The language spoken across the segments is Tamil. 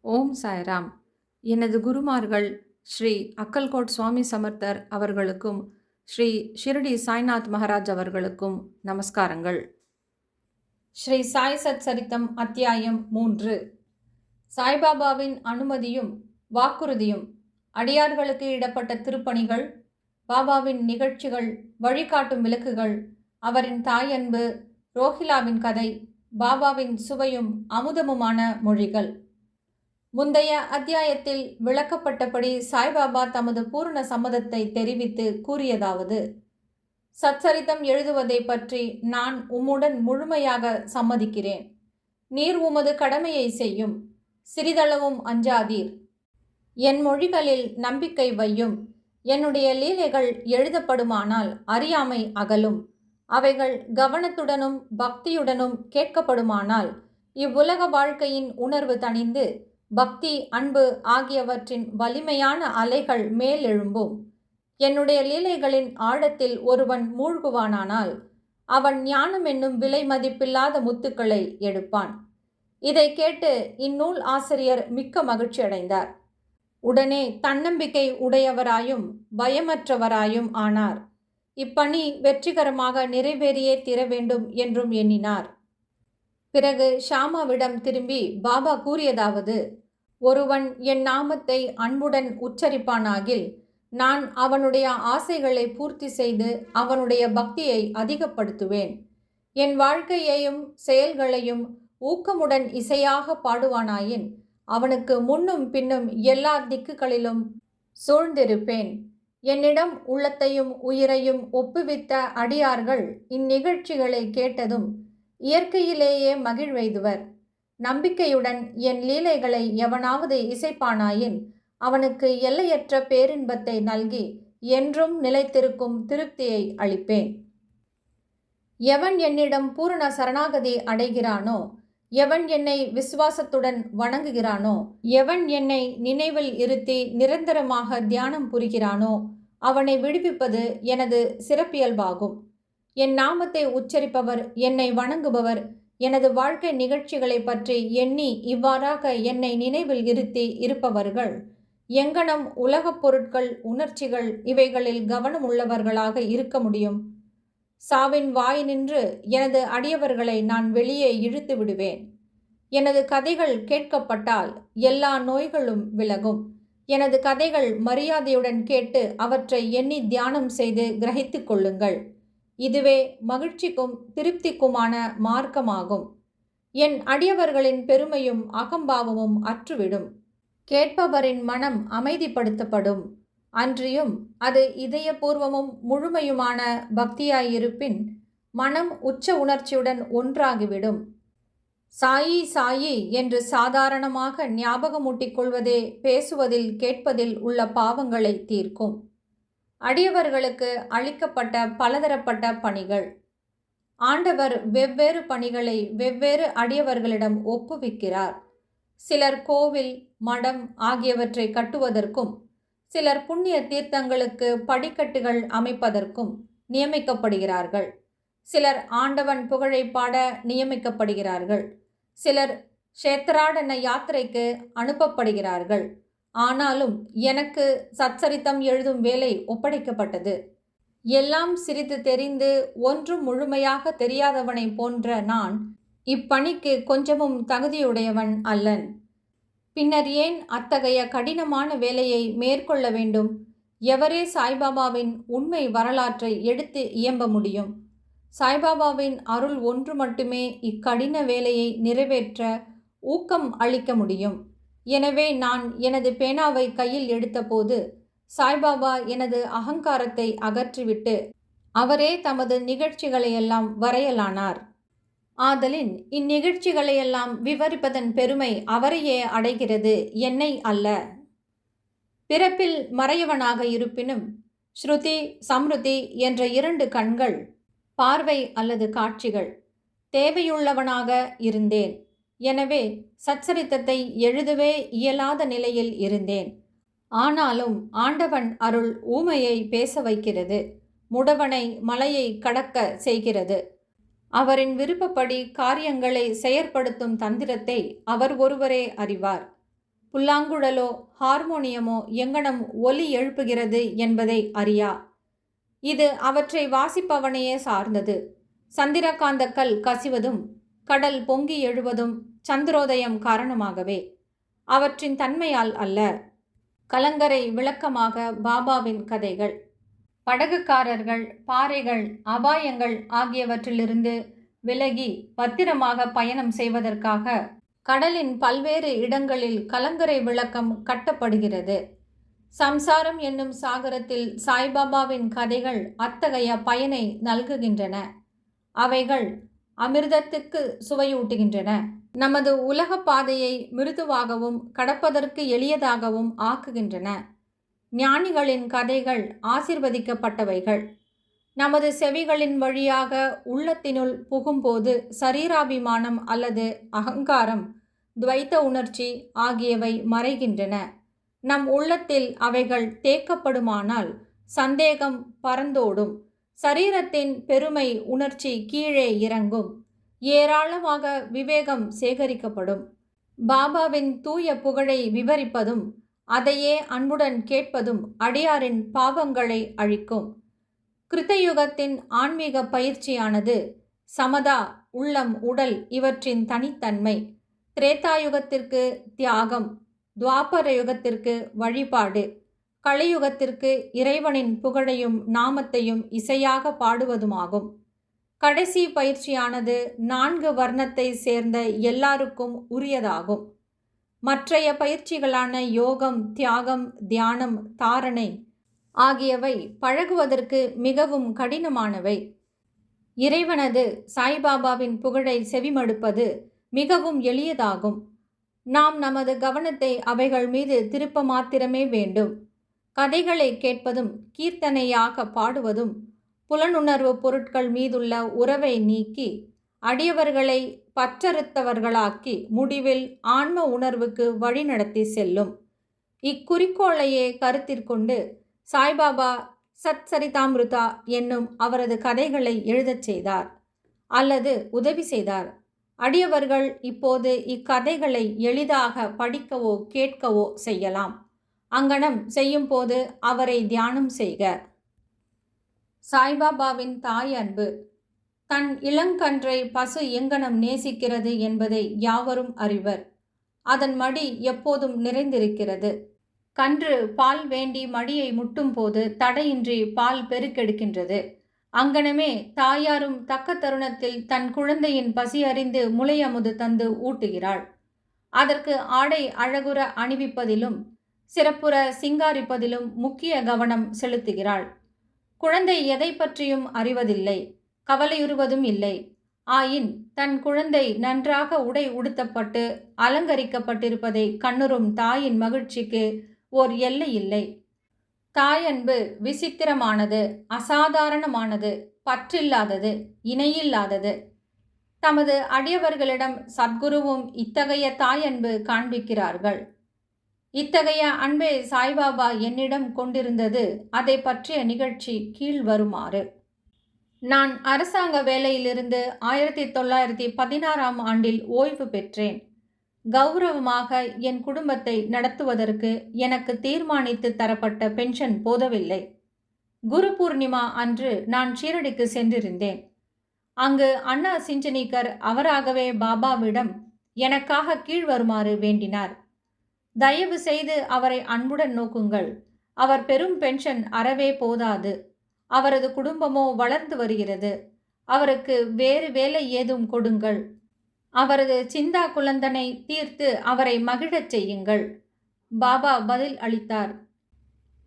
ஓம் சாய்ராம். எனது குருமார்கள் ஸ்ரீ அக்கல்கோட் சுவாமி சமர்த்தர் அவர்களுக்கும் ஸ்ரீ ஷிரடி சாய்நாத் மகாராஜ் அவர்களுக்கும் நமஸ்காரங்கள். ஸ்ரீ சாய் சத் சரித்தம் அத்தியாயம் 3. சாய்பாபாவின் அனுமதியும் வாக்குறுதியும், அடியார்களுக்கு இடப்பட்ட திருப்பணிகள், பாபாவின் நிகழ்ச்சிகள், வழிகாட்டும் விளக்குகள், அவரின் தாயன்பு, ரோஹிலாவின் கதை, பாபாவின் சுவையும் அமுதமுமான மொழிகள். முந்தைய அத்தியாயத்தில் விளக்கப்பட்டபடி சாய்பாபா தமது பூரண சம்மதத்தை தெரிவித்து கூறியதாவது: சச்சரித்தம் எழுதுவதை பற்றி நான் உம்முடன் முழுமையாக சம்மதிக்கிறேன். நீர் உமது கடமையை செய்யும். சிறிதளவும் அஞ்சாதீர். என் மொழிகளில் நம்பிக்கை வையும். என்னுடைய லீலைகள் எழுதப்படுமானால் அறியாமை அகலும். அவைகள் கவனத்துடனும் பக்தியுடனும் கேட்கப்படுமானால் இவ்வுலக வாழ்க்கையின் உணர்வு தணிந்து பக்தி, அன்பு ஆகியவற்றின் வலிமையான அலைகள் மேலெழும்பும். என்னுடைய லீலைகளின் ஆழத்தில் ஒருவன் மூழ்குவானானால் அவன் ஞானம் என்னும் விலை மதிப்பில்லாத முத்துக்களை எடுப்பான். இதை கேட்டு இந்நூல் ஆசிரியர் மிக்க மகிழ்ச்சி அடைந்தார். உடனே தன்னம்பிக்கை உடையவராயும் பயமற்றவராயும் ஆனார். இப்பணி வெற்றிகரமாக நிறைவேறியே தீர வேண்டும் என்றும் எண்ணினார். பிறகு ஷாமாவிடம் திரும்பி பாபா கூறியதாவது: ஒருவன் என் நாமத்தை அன்புடன் உச்சரிப்பானாகில் நான் அவனுடைய ஆசைகளை பூர்த்தி செய்து அவனுடைய பக்தியை அதிகப்படுத்துவேன். என் வாழ்க்கையையும் செயல்களையும் ஊக்கமுடன் இசையாக பாடுவானாயின் அவனுக்கு முன்னும் பின்னும் எல்லா திக்குகளிலும் சூழ்ந்திருப்பேன். என்னிடம் உள்ளத்தையும் உயிரையும் ஒப்புவித்த அடியார்கள் இந்நிகழ்ச்சிகளை கேட்டதும் இயற்கையிலேயே மகிழ்வெய்துவர். நம்பிக்கையுடன் என் லீலைகளை எவனாவது இசைப்பானாயின் அவனுக்கு எல்லையற்ற பேரின்பத்தை நல்கி என்றும் நிலைத்திருக்கும் திருப்தியை அளிப்பேன். எவன் என்னிடம் பூரண சரணாகதி அடைகிறானோ, எவன் என்னை விசுவாசத்துடன் வணங்குகிறானோ, எவன் என்னை நினைவில் இருத்தி நிரந்தரமாக தியானம் புரிகிறானோ அவனை விடுவிப்பது எனது சிறப்பியல்பாகும். என் நாமத்தை உச்சரிப்பவர், என்னை வணங்குபவர், எனது வாழ்க்கை நிகழ்ச்சிகளை பற்றி எண்ணி இவ்வாறாக என்னை நினைவில் இருத்தி இருப்பவர்கள் எங்கனம் உலகப் பொருட்கள், உணர்ச்சிகள் இவைகளில் கவனம் உள்ளவர்களாக இருக்க முடியும்? சாவின் வாய் நின்று எனது அடியவர்களை நான் வெளியே இழுத்து விடுவேன். எனது கதைகள் கேட்கப்பட்டால் எல்லா நோய்களும் விலகும். எனது கதைகள் மரியாதையுடன் கேட்டு அவற்றை எண்ணி தியானம் செய்து கிரகித்து கொள்ளுங்கள். இதுவே மகிழ்ச்சிக்கும் திருப்திக்குமான மார்க்கமாகும். என் அடியவர்களின் பெருமையும் அகம்பாவமும் அற்றுவிடும். கேட்பவரின் மனம் அமைதிப்படுத்தப்படும். அன்றியும் அது இதயபூர்வமும் முழுமையுமான பக்தியாயிருப்பின் மனம் உச்ச உணர்ச்சியுடன் ஒன்றாகிவிடும். சாயி சாயி என்று சாதாரணமாக ஞாபகமூட்டிக் கொள்வதே பேசுவதில் கேட்பதில் உள்ள பாவங்களை தீர்க்கும். அடியவர்களுக்கு அளிக்கப்பட்ட பலதரப்பட்ட பணிகள். ஆண்டவர் வெவ்வேறு பணிகளை வெவ்வேறு அடியவர்களிடம் ஒப்புவிக்கிறார். சிலர் கோவில், மடம் ஆகியவற்றை கட்டுவதற்கும், சிலர் புண்ணிய தீர்த்தங்களுக்கு படிக்கட்டுகள் அமைப்பதற்கும் நியமிக்கப்படுகிறார்கள். சிலர் ஆண்டவன் புகழை பாட நியமிக்கப்படுகிறார்கள். சிலர் க்ஷேத்ராடன யாத்திரைக்கு அனுப்பப்படுகிறார்கள். ஆனாலும் எனக்கு சச்சரித்தம் எழுதும் வேலை ஒப்படைக்கப்பட்டது. எல்லாம் சிறிது தெரிந்து ஒன்றும் முழுமையாக தெரியாதவனை போன்ற நான் இப்பணிக்கு கொஞ்சமும் தகுதியுடையவன் அல்லன். பின்னர் ஏன் அத்தகைய கடினமான வேலையை மேற்கொள்ள வேண்டும்? எவரே சாய்பாபாவின் உண்மை வரலாற்றை எடுத்து இயம்ப முடியும்? சாய்பாபாவின் அருள் ஒன்று மட்டுமே இக்கடின வேலையை நிறைவேற்ற ஊக்கம் அளிக்க முடியும். எனவே நான் எனது பேனாவை கையில் எடுத்தபோது சாய்பாபா எனது அகங்காரத்தை அகற்றிவிட்டு அவரே தமது நிகழ்ச்சிகளையெல்லாம் வரையலானார். ஆதலின் இந்நிகழ்ச்சிகளையெல்லாம் விவரிப்பதன் பெருமை அவரையே அடைகிறது, என்னை அல்ல. பிறப்பில் மறையவனாக இருப்பினும் ஸ்ருதி, சம்ருதி என்ற 2 கண்கள், பார்வை அல்லது காட்சிகள் தேவையுள்ளவனாக இருந்தேன். எனவே சச்சரித்தத்தை எழுதவே இயலாத நிலையில் இருந்தேன். ஆனாலும் ஆண்டவன் அருள் ஊமையை பேச வைக்கிறது, முடவனை மலையை கடக்க செய்கிறது. அவரின் விருப்பப்படி காரியங்களை செயற்படுத்தும் தந்திரத்தை அவர் ஒருவரே அறிவார். புல்லாங்குழலோ ஹார்மோனியமோ எங்கனம் ஒலி எழுப்புகிறது என்பதை அறியா. இது அவற்றை வாசிப்பவனையே சார்ந்தது. சந்திரகாந்தக்கல் கசிவதும் கடல் பொங்கி எழுவதும் சந்திரோதயம் காரணமாகவே, அவற்றின் தன்மையால் அல்ல. கலங்கரை விளக்கமாக பாபாவின் கதைகள். படகுக்காரர்கள் பாறைகள் அபாயங்கள் ஆகியவற்றிலிருந்து விலகி பத்திரமாக பயணம் செய்வதற்காக கடலின் பல்வேறு இடங்களில் கலங்கரை விளக்கம் கட்டப்படுகிறது. சம்சாரம் என்னும் சாகரத்தில் சாய்பாபாவின் கதைகள் அத்தகைய பயனை நல்குகின்றன. அவைகள் அமிர்தத்துக்கு சுவையூட்டுகின்றன. நமது உலக பாதையை மிருதுவாகவும் கடப்பதற்கு எளியதாகவும் ஆக்குகின்றன. ஞானிகளின் கதைகள் ஆசிர்வதிக்கப்பட்டவைகள். நமது செவிகளின் வழியாக உள்ளத்தினுள் புகும்போது சரீராபிமானம் அல்லது அகங்காரம், துவைத்த உணர்ச்சி ஆகியவை மறைகின்றன. நம் உள்ளத்தில் அவைகள் தேக்கப்படுமானால் சந்தேகம் பறந்தோடும். சரீரத்தின் பெருமை உணர்ச்சி கீழே இறங்கும். ஏராளமாக விவேகம் சேகரிக்கப்படும். பாபாவின் தூய புகழை விவரிப்பதும் அதையே அன்புடன் கேட்பதும் அடியாரின் பாவங்களை அழிக்கும். கிருத்தயுகத்தின் ஆன்மீக பயிற்சியானது சமதா, உள்ளம், உடல் இவற்றின் தனித்தன்மை. திரேதாயுகத்திற்கு தியாகம், துவாபர யுகத்திற்கு வழிபாடு, கலியுகத்திற்கு இறைவனின் புகழையும் நாமத்தையும் இசையாக பாடுவதுமாகும். கடைசி பயிற்சியானது 4 வர்ணத்தை சேர்ந்த எல்லாருக்கும் உரியதாகும். மற்றைய பயிற்சிகளான யோகம், தியாகம், தியானம், தாரணை ஆகியவை பழகுவதற்கு மிகவும் கடினமானவை. இறைவனது சாய்பாபாவின் புகழை செவிமடுப்பது மிகவும் எளியதாகும். நாம் நமது கவனத்தை அவைகள் மீது திருப்ப மாத்திரமே வேண்டும். கதைகளை கேட்பதும் கீர்த்தனையாக பாடுவதும் புலனுணர்வு பொருட்கள் மீதுள்ள உறவை நீக்கி அடியவர்களை பற்றறுத்தவர்களாக்கி முடிவில் ஆன்ம உணர்வுக்கு வழிநடத்தி செல்லும். இக்குறிக்கோளையே கருத்திற்கொண்டு சாய்பாபா சத் சரிதாமிருதா என்னும் அவரது கதைகளை எழுதச் செய்தார் அல்லது உதவி செய்தார். அடியவர்கள் இப்போது இக்கதைகளை எளிதாக படிக்கவோ கேட்கவோ செய்யலாம். அங்கனம் செய்யும் போது அவரை தியானம் செய்க. சாய்பாபாவின் தாய் அன்பு. தன் இளங்கன்றை பசு எங்கனம் நேசிக்கிறது என்பதை யாவரும் அறிவர். அதன் மடி எப்போதும் நிறைந்திருக்கிறது. கன்று பால் வேண்டி மடியை முட்டும் போது தடையின்றி பால் பெருக்கெடுக்கின்றது. அங்கனமே தாயாரும் தக்க தருணத்தில் தன் குழந்தையின் பசி அறிந்து முளையமுது தந்து ஊட்டுகிறாள். அதற்கு ஆடை அழகுற அணிவிப்பதிலும் சிறப்புற சிங்காரிப்பதிலும் முக்கிய கவனம் செலுத்துகிறாள். குழந்தை எதை பற்றியும் அறிவதில்லை, கவலையுறுவதும் இல்லை. ஆயின் தன் குழந்தை நன்றாக உடை உடுத்தப்பட்டு அலங்கரிக்கப்பட்டிருப்பதை கண்ணுறும் தாயின் மகிழ்ச்சிக்கு ஓர் எல்லை இல்லை. தாயன்பு விசித்திரமானது, அசாதாரணமானது, பற்றில்லாதது, இணையில்லாதது. தமது அடியவர்களிடம் சத்குருவும் இத்தகைய தாயன்பு காண்பிக்கிறார்கள். இத்தகைய அன்பை சாய்பாபா என்னிடம் கொண்டிருந்தது. அதை பற்றிய நிகழ்ச்சி கீழ் வருமாறு. நான் அரசாங்க வேலையிலிருந்து 1916ஆம் ஆண்டில் ஓய்வு பெற்றேன். கௌரவமாக என் குடும்பத்தை நடத்துவதற்கு எனக்கு தீர்மானித்து தரப்பட்ட பென்ஷன் போதவில்லை. குரு பூர்ணிமா அன்று நான் ஷீரடிக்கு சென்றிருந்தேன். அங்கு அண்ணா சிஞ்சனிக்கர் அவராகவே பாபாவிடம் எனக்காக கீழ் வருமாறு வேண்டினார். தயவு செய்து அவரை அன்புடன் நோக்குங்கள். அவர் பெரும் பென்ஷன் அறவே போதாது. அவரது குடும்பமோ வளர்ந்து வருகிறது. அவருக்கு வேறு வேலை ஏதும் கொடுங்கள். அவரது சிந்தா குலந்தனை தீர்த்து அவரை மகிழச் செய்யுங்கள். பாபா பதில் அளித்தார்.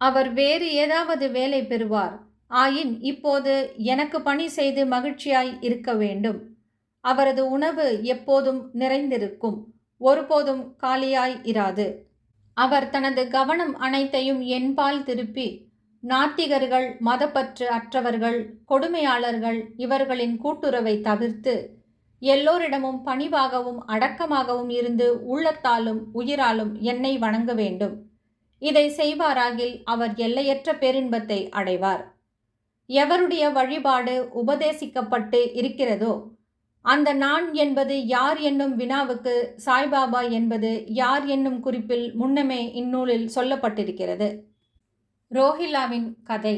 அவர் வேறு ஏதாவது வேலை பெறுவார். ஆயின் இப்போது எனக்கு பணி செய்து மகிழ்ச்சியாய் இருக்க வேண்டும். அவரது உணவு எப்போதும் நிறைந்திருக்கும், ஒருபோதும் காலியாய் இராது. அவர் தனது கவனம் அனைத்தையும் என்பால் திருப்பி நாத்திகர்கள், மதப்பற்று அற்றவர்கள், கொடுமையாளர்கள் இவர்களின் கூட்டுறவை தவிர்த்து எல்லோரிடமும் பணிவாகவும் அடக்கமாகவும் இருந்து உள்ளத்தாலும் உயிராலும் என்னை வணங்க வேண்டும். இதை செய்வாராகில் அவர் எல்லையற்ற பேரின்பத்தை அடைவார். எவருடைய வழிபாடு உபதேசிக்கப்பட்டு இருக்கிறதோ அந்த நான் என்பது யார் என்னும் வினாவுக்கு சாய்பாபா என்பது யார் என்னும் குறிப்பில் முன்னமே இந்நூலில் சொல்லப்பட்டிருக்கிறது. ரோஹிலாவின் கதை.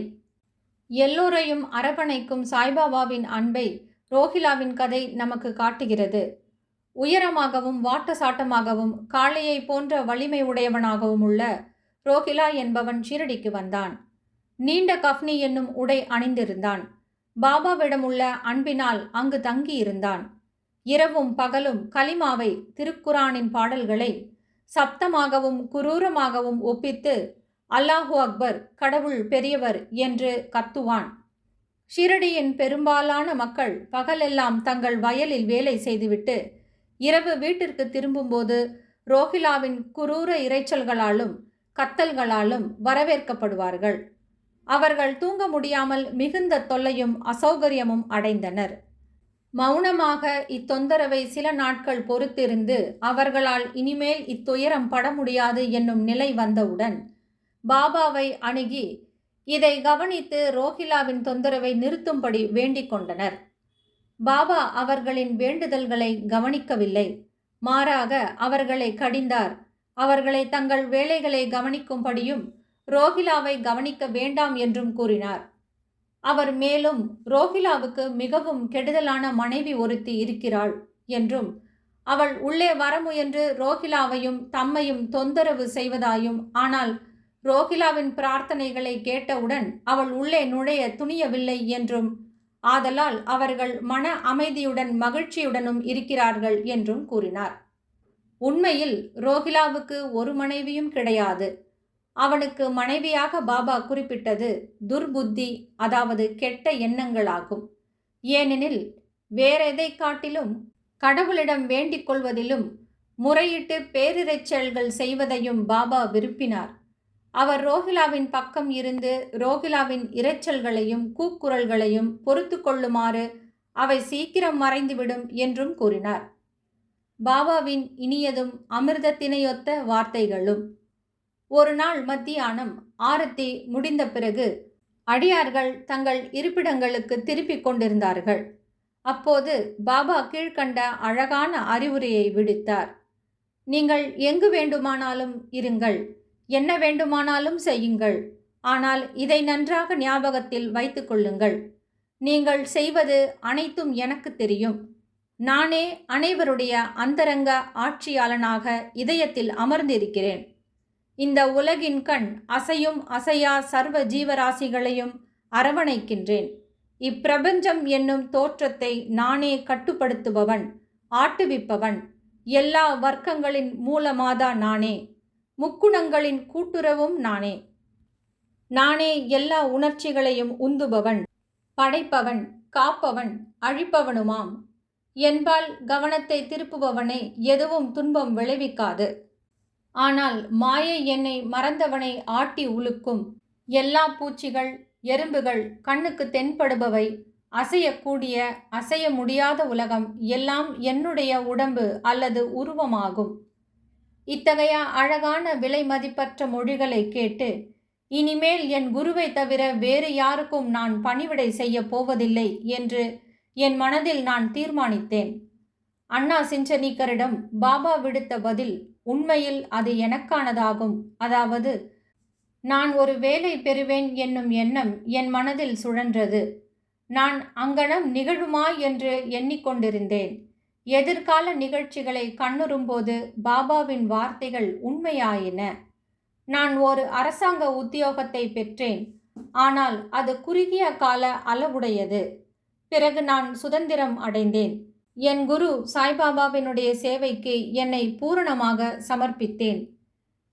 எல்லோரையும் அரவணைக்கும் சாய்பாபாவின் அன்பை ரோஹிலாவின் கதை நமக்கு காட்டுகிறது. உயரமாகவும் வாட்டசாட்டமாகவும் காளையை போன்ற வலிமை உடையவனாகவும் உள்ள ரோஹிலா என்பவன் ஷிரடிக்கு வந்தான். நீண்ட கஃப்னி என்னும் உடை அணிந்திருந்தான். பாபாவிடம் உள்ள அன்பினால் அங்கு தங்கியிருந்தான். இரவும் பகலும் கலிமாவை, திருக்குரானின் பாடல்களை சப்தமாகவும் குரூரமாகவும் ஒப்பித்து அல்லாஹு அக்பர், கடவுள் பெரியவர் என்று கத்துவான். ஷிரடியின் பெரும்பாலான மக்கள் பகலெல்லாம் தங்கள் வயலில் வேலை செய்துவிட்டு இரவு வீட்டிற்கு திரும்பும்போது ரோஹிலாவின் குரூர இரைச்சல்களாலும் கத்தல்களாலும் வரவேற்கப்படுவார்கள். அவர்கள் தூங்க முடியாமல் மிகுந்த தொல்லையும் அசௌகரியமும் அடைந்தனர். மௌனமாக இத்தொந்தரவை சில நாட்கள் பொறுத்திருந்து அவர்களால் இனிமேல் இத்துயரம் பட முடியாது என்னும் நிலை வந்தவுடன் பாபாவை அணுகி இதை கவனித்து ரோஹிலாவின் தொந்தரவை நிறுத்தும்படி வேண்டிக் கொண்டனர். பாபா அவர்களின் வேண்டுதல்களை கவனிக்கவில்லை. மாறாக அவர்களை கடிந்தார். அவர்களை தங்கள் வேலைகளை கவனிக்கும்படியும் ரோஹிலாவை கவனிக்க வேண்டாம் என்றும் கூறினார். அவர் மேலும் ரோஹிலாவுக்கு மிகவும் கெடுதலான மனைவி ஒருத்தி இருக்கிறாள் என்றும் அவள் உள்ளே வர முயன்று ரோஹிலாவையும் தம்மையும் தொந்தரவு செய்வதாயும், ஆனால் ரோஹிலாவின் பிரார்த்தனைகளை கேட்டவுடன் அவள் உள்ளே நுழைய துணியவில்லை என்றும், ஆதலால் அவர்கள் மன அமைதியுடன் மகிழ்ச்சியுடனும் இருக்கிறார்கள் என்றும் கூறினார். உண்மையில் ரோஹிலாவுக்கு ஒரு மனைவியும் கிடையாது. அவனுக்கு மனைவியாக பாபா குறிப்பிட்டது துர்புத்தி, அதாவது கெட்ட எண்ணங்களாகும். ஏனெனில் வேறெதை காட்டிலும் கடவுளிடம் வேண்டிக் கொள்வதிலும் முறையிட்டு பேரிரைச்சல்கள் செய்வதையும் பாபா விரும்பினார். அவர் ரோஹிலாவின் பக்கம் இருந்து ரோஹிலாவின் இரைச்சல்களையும் கூக்குரல்களையும் பொறுத்து கொள்ளுமாறு அவை சீக்கிரம் மறைந்துவிடும் என்றும் கூறினார். பாபாவின் இனியதும் அமிர்தத்தினையொத்த வார்த்தைகளும். ஒரு நாள் மத்தியானம் ஆரத்தி முடிந்த பிறகு அடியார்கள் தங்கள் இருப்பிடங்களுக்கு திருப்பிக் கொண்டிருந்தார்கள். அப்போது பாபா கீழ்கண்ட அழகான அறிவுரையை விடுத்தார். நீங்கள் எங்கு வேண்டுமானாலும் இருங்கள், என்ன வேண்டுமானாலும் செய்யுங்கள். ஆனால் இதை நன்றாக ஞாபகத்தில் வைத்துக் கொள்ளுங்கள். நீங்கள் செய்வது அனைத்தும் எனக்கு தெரியும். நானே அனைவருடைய அந்தரங்க ஆட்சியாளனாக இதயத்தில் அமர்ந்திருக்கிறேன். இந்த உலகின் கண் அசையும் அசையா சர்வ ஜீவராசிகளையும் அரவணைக்கின்றேன். இப்பிரபஞ்சம் என்னும் தோற்றத்தை நானே கட்டுப்படுத்துபவன், ஆட்டுவிப்பவன். எல்லா வர்க்கங்களின் மூலமாதா நானே. முக்குணங்களின் கூட்டுறவும் நானே. நானே எல்லா உணர்ச்சிகளையும் உந்துபவன், படைப்பவன், காப்பவன், அழிப்பவனுமாம். என்பால் கவனத்தை திருப்புபவனை எதுவும் துன்பம் விளைவிக்காது. ஆனால் மாயை என்னை மறந்தவனை ஆட்டி உலுக்கும். எல்லா பூச்சிகள், எறும்புகள், கண்ணுக்கு தென்படுபவை, அசையக்கூடிய அசைய முடியாத உலகம் எல்லாம் என்னுடைய உடம்பு அல்லது உருவமாகும். இத்தகைய அழகான விலை மதிப்பற்ற மொழிகளை கேட்டு இனிமேல் என் குருவை தவிர வேறு யாருக்கும் நான் பணிவிடை செய்ய போவதில்லை என்று என் மனதில் நான் தீர்மானித்தேன். அண்ணா சிஞ்சனீக்கரிடம் பாபா விடுத்த பதில் உண்மையில் அது எனக்கானதாகும். அதாவது, நான் ஒரு வேலை பெறுவேன் என்னும் எண்ணம் என் மனதில் சுழன்றது. நான் அங்கனம் நிகழுமா என்று எண்ணிக்கொண்டிருந்தேன். எதிர்கால நிகழ்ச்சிகளை கண்ணுறும்போது பாபாவின் வார்த்தைகள் உண்மையாயின. நான் ஒரு அரசாங்க உத்தியோகத்தை பெற்றேன். ஆனால் அது குறுகிய கால அளவுடையது. பிறகு நான் சுதந்திரம் அடைந்தேன். என் குரு சாய்பாபாவினுடைய சேவைக்கு என்னை பூரணமாக சமர்ப்பித்தேன்.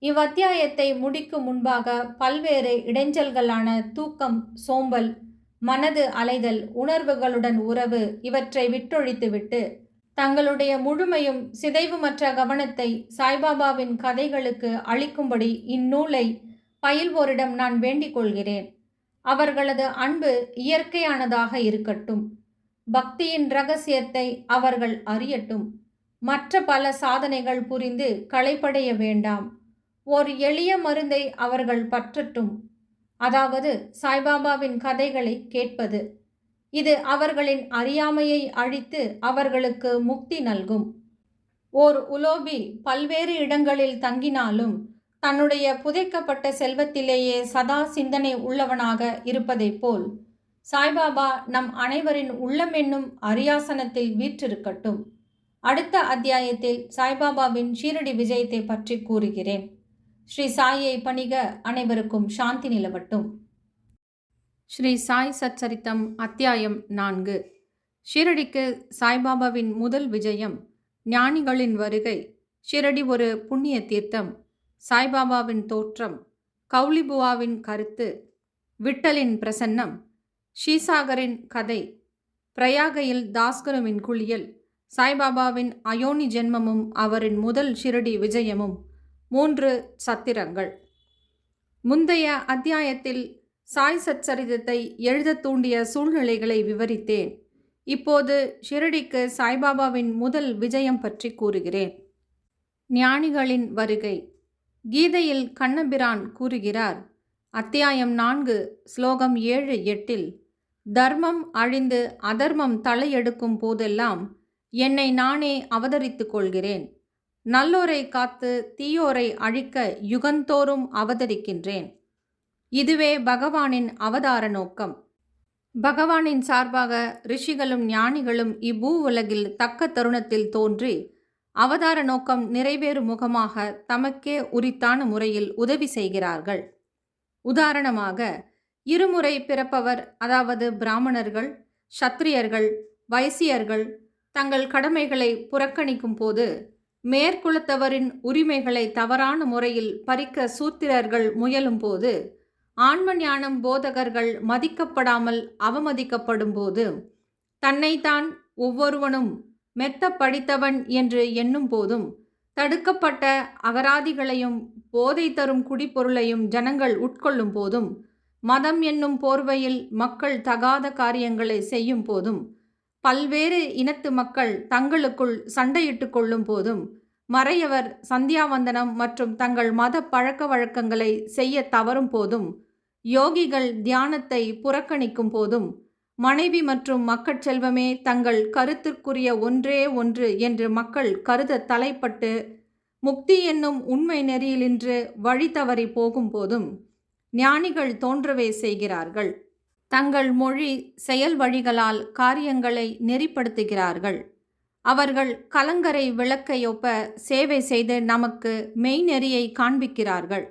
இவ்வத்தியாயத்தை முடிக்கும் முன்பாக பல்வேறு இடைஞ்சல்களான தூக்கம், சோம்பல், மனது அலைதல், உணர்வுகளுடன் உறவு இவற்றை விட்டொழித்துவிட்டு தங்களுடைய முழுமையும் சிதைவுமற்ற கவனத்தை சாய்பாபாவின் கதைகளுக்கு அளிக்கும்படி இந்நூலை பயில்வோரிடம் நான் வேண்டிக் கொள்கிறேன். அவர்களது அன்பு இயற்கையானதாக இருக்கட்டும். பக்தியின் இரகசியத்தை அவர்கள் அறியட்டும். மற்ற பல சாதனைகள் புரிந்து களைப்படைய வேண்டாம். ஒரு எளிய மருந்தை அவர்கள் பற்றட்டும். அதாவது சாய்பாபாவின் கதைகளை கேட்பது. இது அவர்களின் அறியாமையை அழித்து அவர்களுக்கு முக்தி நல்கும். ஓர் உலோபி பல்வேறு இடங்களில் தங்கினாலும் தன்னுடைய புதைக்கப்பட்ட செல்வத்திலேயே சதா சிந்தனை உள்ளவனாக இருப்பதைப் போல் சாய்பாபா நம் அனைவரின் உள்ளம் என்னும் அரியாசனத்தில் வீற்றிருக்கட்டும். அடுத்த அத்தியாயத்தில் சாய்பாபாவின் ஷீரடி விஜயத்தை பற்றி கூறுகிறேன். ஸ்ரீ சாயை பணிக. அனைவருக்கும் சாந்தி நிலவட்டும். ஸ்ரீ சாய் சச்சரித்தம் அத்தியாயம் 4. ஷீரடிக்கு சாய்பாபாவின் முதல் விஜயம். ஞானிகளின் வருகை. ஷீரடி ஒரு புண்ணிய தீர்த்தம். சாய்பாபாவின் தோற்றம். கௌலிபுவாவின் கருத்து. விட்டலின் பிரசன்னம். ஷீசாகரின் கதை. பிரயாகையில் தாஸ்குருவின் குளியல். சாய்பாபாவின் அயோனி ஜென்மமும் அவரின் முதல் ஷீரடி விஜயமும். 3 சத்திரங்கள். முந்தைய அத்தியாயத்தில் சாய் சச்சரிதத்தை எழுத தூண்டிய சூழ்நிலைகளை விவரித்தேன். இப்போது ஷீரடிக்கு சாய்பாபாவின் முதல் விஜயம் பற்றி கூறுகிறேன். ஞானிகளின் வருகை. கீதையில் கண்ணபிரான் கூறுகிறார், அத்தியாயம் 4 ஸ்லோகம் 7-8, தர்மம் அழிந்து அதர்மம் தலையெடுக்கும் போதெல்லாம் என்னை நானே அவதரித்துக் கொள்கிறேன். நல்லோரை காத்து தீயோரை அழிக்க யுகந்தோறும் அவதரிக்கின்றேன். இதுவே பகவானின் அவதார நோக்கம். பகவானின் சார்பாக ரிஷிகளும் ஞானிகளும் இப்பூ உலகில் தக்க தருணத்தில் தோன்றி அவதார நோக்கம் நிறைவேறும் முகமாக தமக்கே உரித்தான முறையில் உதவி செய்கிறார்கள். உதாரணமாக, இருமுறை பிறப்பவர், அதாவது பிராமணர்கள், சத்திரியர்கள், வைசியர்கள் தங்கள் கடமைகளை புறக்கணிக்கும் போது மேற்குலத்தவரின் உரிமைகளை தவறான முறையில் பறிக்க சூத்திரர்கள் முயலும் போது, ஆன்ம ஞானம் போதகர்கள் மதிக்கப்படாமல் அவமதிக்கப்படும் போது, தன்னைத்தான் ஒவ்வொருவனும் மெத்த படித்தவன் என்று எண்ணும் போதும், தடுக்கப்பட்ட அகராதிகளையும் போதை தரும் குடிப்பொருளையும் ஜனங்கள் உட்கொள்ளும் போதும், மதம் என்னும் போர்வையில் மக்கள் தகாத காரியங்களை செய்யும் போதும், பல்வேறு இனத்து மக்கள் தங்களுக்குள் சண்டையிட்டு கொள்ளும் போதும், மறையவர் சந்தியாவந்தனம் மற்றும் தங்கள் மத பழக்க வழக்கங்களை செய்ய தவறும் போதும், யோகிகள் தியானத்தை புறக்கணிக்கும் போதும், மனைவி மற்றும் மக்கட்செல்வமே தங்கள் கருத்திற்குரிய ஒன்றே ஒன்று என்று மக்கள் கருத தலைப்பட்டு முக்தி என்னும் உண்மை நெறியிலின்று வழி தவறி போகும் போதும் ஞானிகள் தோன்றவே செய்கிறார்கள். தங்கள் மொழி செயல் வழிகளால் காரியங்களை நெறிப்படுத்துகிறார்கள். அவர்கள் கலங்கரை விளக்கையொப்ப சேவை செய்து நமக்கு மெய்நெறியை காண்பிக்கிறார்கள்.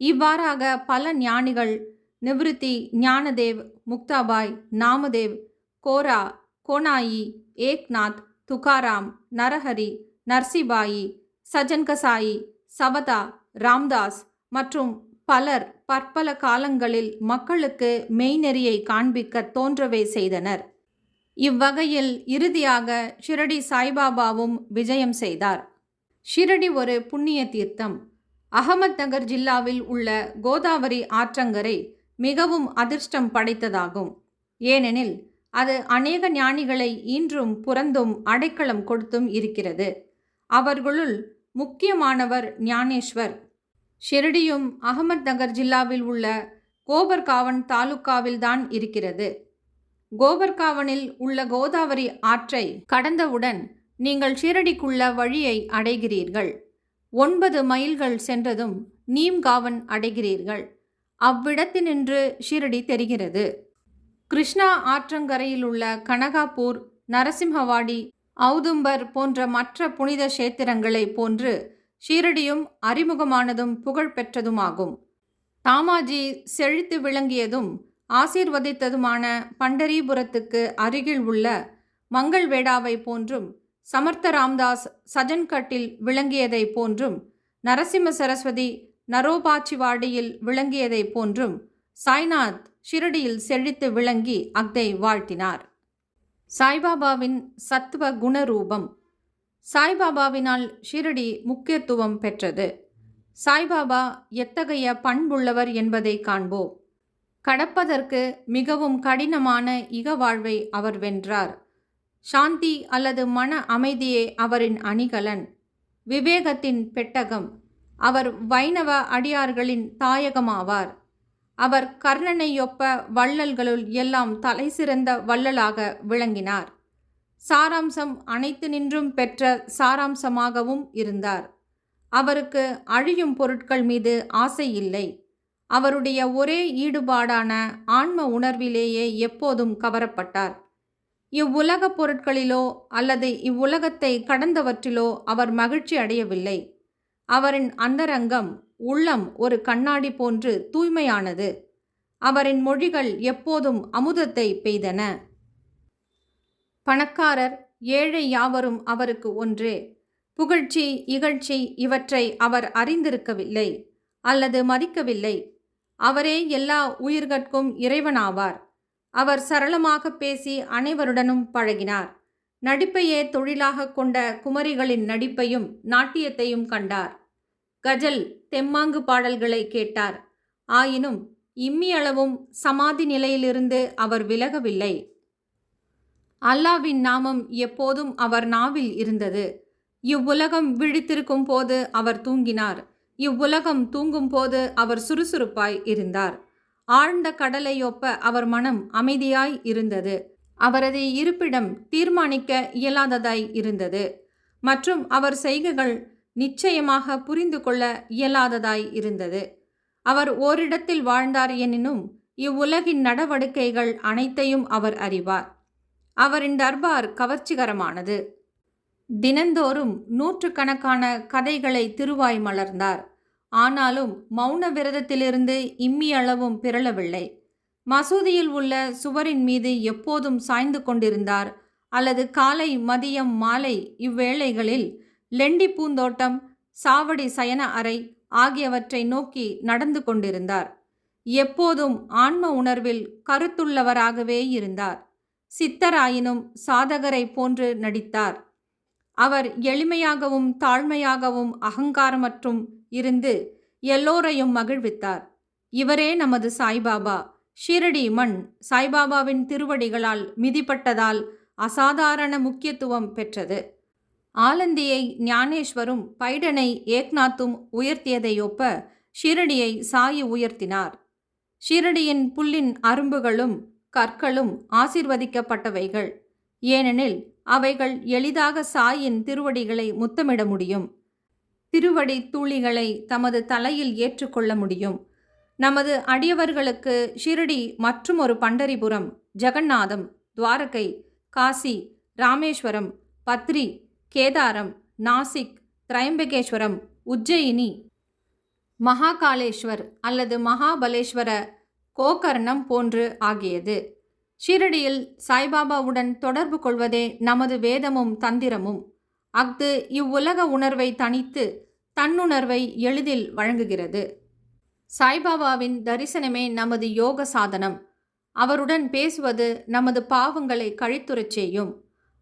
இவ்வாறாக பல ஞானிகள் நிவிருத்தி, ஞானதேவ், முக்தாபாய், நாமதேவ், கோரா, கோனாயி, ஏக்நாத், துகாராம், நரஹரி, நர்சிபாயி, சஜன்கசாயி, சவதா, ராம்தாஸ் மற்றும் பலர் பற்பல காலங்களில் மக்களுக்கு மெய்நெறியை காண்பிக்க தோன்றவே செய்தனர். இவ்வகையில் இறுதியாக ஷீரடி சாய்பாபாவும் விஜயம் செய்தார். ஷீரடி ஒரு புண்ணிய தீர்த்தம். அகமத் நகர் ஜில்லாவில் உள்ள கோதாவரி ஆற்றங்கரை மிகவும் அதிர்ஷ்டம் படைத்ததாகும். ஏனெனில் அது அநேக ஞானிகளை இன்றும் புறந்தும் அடைக்கலம் கொடுத்தும் இருக்கிறது. அவர்களுள் முக்கியமானவர் ஞானேஸ்வர். ஷிரடியும் அகமத் நகர் ஜில்லாவில் உள்ள கோபர்காவன் தாலுக்காவில் தான் இருக்கிறது. கோபர்காவனில் உள்ள கோதாவரி ஆற்றை கடந்தவுடன் நீங்கள் ஷீரடிக்குள்ள வழியை அடைகிறீர்கள். 9 மைல்கள் சென்றதும் நீம்காவன் அடைகிறீர்கள். அவ்விடத்தினின்று ஷீரடி தெரிகிறது. கிருஷ்ணா ஆற்றங்கரையில் உள்ள கனகாப்பூர், நரசிம்ஹவாடி, ஔதும்பர் போன்ற மற்ற புனித கஷேத்திரங்களை போன்று ஷீரடியும் அறிமுகமானதும் புகழ் பெற்றதுமாகும். தாமாஜி செழித்து விளங்கியதும் ஆசீர்வதித்ததுமான பண்டரிபுரத்துக்கு அருகில் உள்ள மங்கள்வேடாவை போன்றும், சமர்த்த ராம்தாஸ் சஜன்கட்டில் விளங்கியதை போன்றும், நரசிம்ம சரஸ்வதி நரோபாச்சிவாடியில் விளங்கியதை போன்றும் சாய்நாத் ஷீரடியில் செழித்து விளங்கி அக்தை வாழ்த்தினார். சாய்பாபாவின் சத்துவ குணரூபம். சாய்பாபாவினால் ஷீரடி முக்கியத்துவம் பெற்றது. சாய்பாபா எத்தகைய பண்புள்ளவர் என்பதை காண்போம். கடப்பதற்கு மிகவும் கடினமான இகவாழ்வை அவர் வென்றார். சாந்தி அல்லது மன அமைதியே அவரின் அணிகலன், விவேகத்தின் பெட்டகம். அவர் வைணவ அடியார்களின் தாயகமாவார். அவர் கர்ணனையொப்ப வள்ளல்களுள் எல்லாம் தலைசிறந்த வள்ளலாக விளங்கினார். சாராம்சம் அனைத்து நின்றும் பெற்ற சாராம்சமாகவும் இருந்தார். அவருக்கு அழியும் பொருட்கள் மீது ஆசை இல்லை. அவருடைய ஒரே ஈடுபாடான ஆன்ம உணர்விலேயே எப்போதும் கவரப்பட்டார். இவ்வுலகப் பொருட்களிலோ அல்லது இவ்வுலகத்தை கடந்தவற்றிலோ அவர் மகிழ்ச்சி அடையவில்லை. அவரின் அந்தரங்கம் உள்ளம் ஒரு கண்ணாடி போன்று தூய்மையானது. அவரின் மொழிகள் எப்போதும் அமுதத்தை பெய்தன. பணக்காரர் ஏழை யாவரும் அவருக்கு ஒன்றே. புகழ்ச்சி இகழ்ச்சி இவற்றை அவர் அறிந்திருக்கவில்லை அல்லது மதிக்கவில்லை. அவரே எல்லா உயிர்கட்கும் இறைவனாவார். அவர் சரளமாக பேசி அனைவருடனும் பழகினார். நடிப்பையே தொழிலாக கொண்ட குமரிகளின் நடிப்பையும் நாட்டியத்தையும் கண்டார். கஜல் தெம்மாங்கு பாடல்களை கேட்டார். ஆயினும் இம்மியளவும் சமாதி நிலையிலிருந்து அவர் விலகவில்லை. அல்லாவின் நாமம் எப்போதும் அவர் நாவில் இருந்தது. இவ்வுலகம் விழித்திருக்கும் போது அவர் தூங்கினார். இவ்வுலகம் தூங்கும் போது அவர் சுறுசுறுப்பாய் இருந்தார். ஆழ்ந்த கடலையொப்ப அவர் மனம் அமைதியாய் இருந்தது. அவரது இருப்பிடம் தீர்மானிக்க இயலாததாய் இருந்தது மற்றும் அவர் செய்கைகள் நிச்சயமாக புரிந்து கொள்ள இயலாததாய் இருந்தது. அவர் ஓரிடத்தில் வாழ்ந்தார் எனினும் இவ்வுலகின் நடவடிக்கைகள் அனைத்தையும் அவர் அறிவார். அவரின் தர்பார் கவர்ச்சிகரமானது. தினந்தோறும் நூற்றுக்கணக்கான கதைகளை திருவாய் மலர்ந்தார். ஆனாலும் மௌன விரதத்திலிருந்து இம்மியளவும் பிறளவில்லை. மசூதியில் உள்ள சுவரின் மீது எப்போதும் சாய்ந்து கொண்டிருந்தார் அல்லது காலை மதியம் மாலை இவ்வேளைகளில் லெண்டி பூந்தோட்டம் சாவடி சயன அறை ஆகியவற்றை நோக்கி நடந்து கொண்டிருந்தார். எப்போதும் ஆன்ம உணர்வில் கருத்துள்ளவராகவே இருந்தார். சித்தராயினும் சாதகரை போன்று நடித்தார். அவர் எளிமையாகவும் தாழ்மையாகவும் அகங்காரமற்றும் இருந்து எல்லோரையும் மகிழ்வித்தார். இவரே நமது சாய்பாபா. ஷீரடி மண் சாய்பாபாவின் திருவடிகளால் மிதிப்பட்டதால் அசாதாரண முக்கியத்துவம் பெற்றது. ஆலந்தியை ஞானேஸ்வரும் பைடனை ஏக்நாத்தும் உயர்த்தியதையொப்ப ஷீரடியை சாயி உயர்த்தினார். ஷீரடியின் புல்லின் அரும்புகளும் கற்களும் ஆசீர்வதிக்கப்பட்டவைகள். ஏனெனில் அவைகள் எளிதாக சாயின் திருவடிகளை முத்தமிட முடியும். திருவடி தூளிகளை தமது தலையில் ஏற்றுக்கொள்ள முடியும். நமது அடியவர்களுக்கு ஷிரடி மற்றும் ஒரு பண்டரிபுரம், ஜெகநாதம், துவாரகை, காசி, ராமேஸ்வரம், பத்ரி, கேதாரம், நாசிக், திரையம்பகேஸ்வரம், உஜ்ஜயினி, மகாகாலேஸ்வர் அல்லது மகாபலேஸ்வர, கோகர்ணம் போன்று ஆகியது. ஷீரடியில் சாய்பாபாவுடன் தொடர்பு கொள்வதே நமது வேதமும் தந்திரமும். அஃது இவ்வுலக உணர்வை தணித்து தன்னுணர்வை எளிதில் வழங்குகிறது. சாய்பாபாவின் தரிசனமே நமது யோக சாதனம். அவருடன் பேசுவது நமது பாவங்களை கழித்துறச் செய்யும்.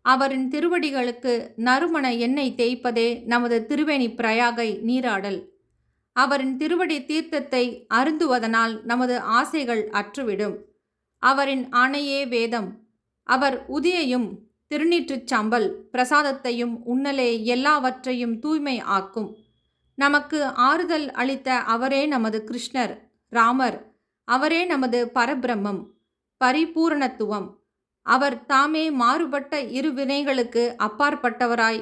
அவரின் திருவடிகளுக்கு நறுமண எண்ணெய் தேய்ப்பதே நமது திருவேணி பிரயாகை நீராடல். அவரின் திருவடி தீர்த்தத்தை அருந்துவதனால் நமது ஆசைகள் அற்றுவிடும். அவரின் ஆணையே வேதம். அவர் உதியையும் திருநீற்றுச் சம்பல் பிரசாதத்தையும் உண்ணலே எல்லாவற்றையும் தூய்மை ஆக்கும். நமக்கு ஆறுதல் அளித்த அவரே நமது கிருஷ்ணர், ராமர். அவரே நமது பரபிரம்மம், பரிபூரணத்துவம். அவர் தாமே மாறுபட்ட இரு வினைகளுக்கு அப்பாற்பட்டவராய்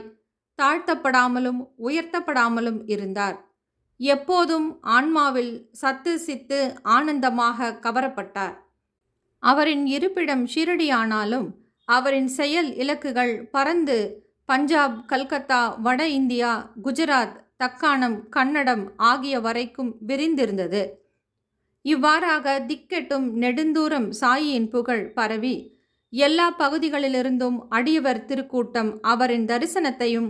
தாழ்த்தப்படாமலும் உயர்த்தப்படாமலும் இருந்தார். எப்போதும் ஆன்மாவில் சத்து சித்து ஆனந்தமாக கவரப்பட்டார். அவரின் இருப்பிடம் ஷீரடியானாலும் அவரின் செயல் இலக்குகள் பரந்து பஞ்சாப், கல்கத்தா, வட இந்தியா, குஜராத், தக்காணம், கன்னடம் ஆகிய வரைக்கும் விரிந்திருந்தது. இவ்வாறாக திக்கெட்டும் நெடுந்தூரம் சாயியின் புகழ் பரவி எல்லா பகுதிகளிலிருந்தும் அடியவர் திருக்கூட்டம் அவரின் தரிசனத்தையும்